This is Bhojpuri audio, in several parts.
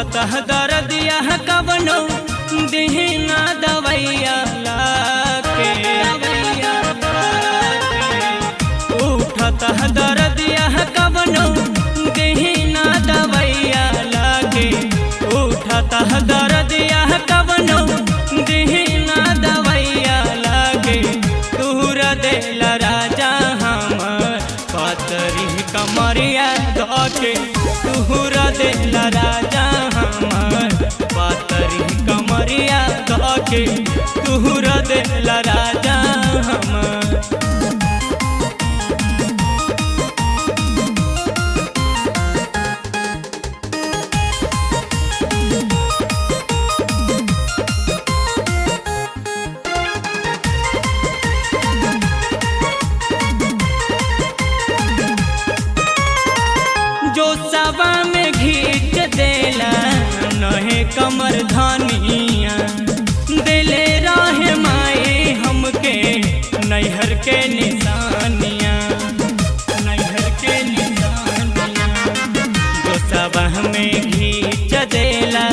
उठता दर्दिया कवनो दिहना दवैया लाके उठता दर्दिया कवनो दिहना दवैया लागे उठता दर्दिया कवनो दिहना दवैया लागे तूरा देला राजा हमर पातरी कमरिया धके तूरा देला राजा हमर पातरी कमरिया धके तूरा देला राजा हमर। जो सवा में घीच देला नहे कमर धनिया दिले रहे माए हमके नैहर के निशानिया नैहर के निशानिया जो सवा में घीच देला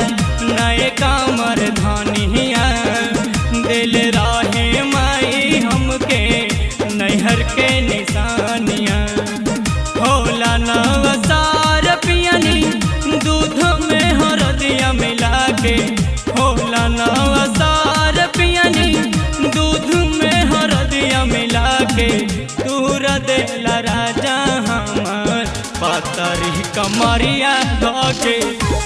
नए कमर धनिया दिल रहे माए हमके नैहर के निशानिया होला नवसार पियनी दूध में हरदिया मिला के होला नवसार पियनी दूध में हरदिया मिला के तूरा देला राजा हमर पातरी कमरिया धके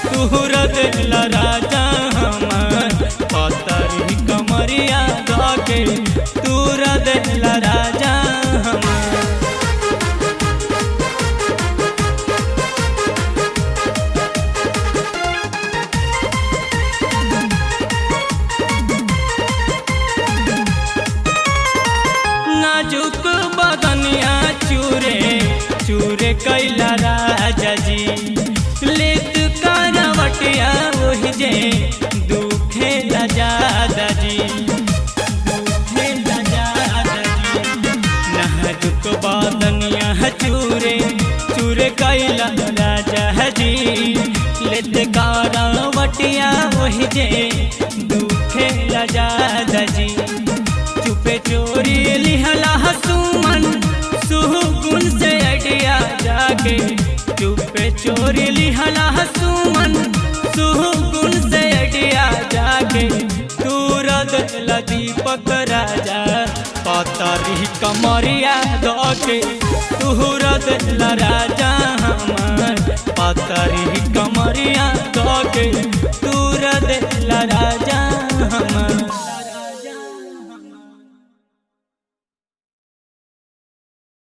तूरा देला राजा हमर पातरी कमरिया धके तूरा देला राजा हमर। नाजुक बदनिया चूरे चूरे कैला राजा जी लेत करवटिया ओहि जे दुखे लजादा जी दुखे लजादा जी नाजुक बदनिया चूरे चूरे कैला राजा जी लेत करवटिया ओहि जे दुखे लजादा जी चुपे चोरी लिहला सुमन सुहुगुन से अडिया जाके चुपे चोरी लिहला सुमन सुहुगुन से अडिया जाके तूरद दीपक राजा पातरी कमरिया धके तूरद राजा हमर पातरी कमरिया धके तूरद राजा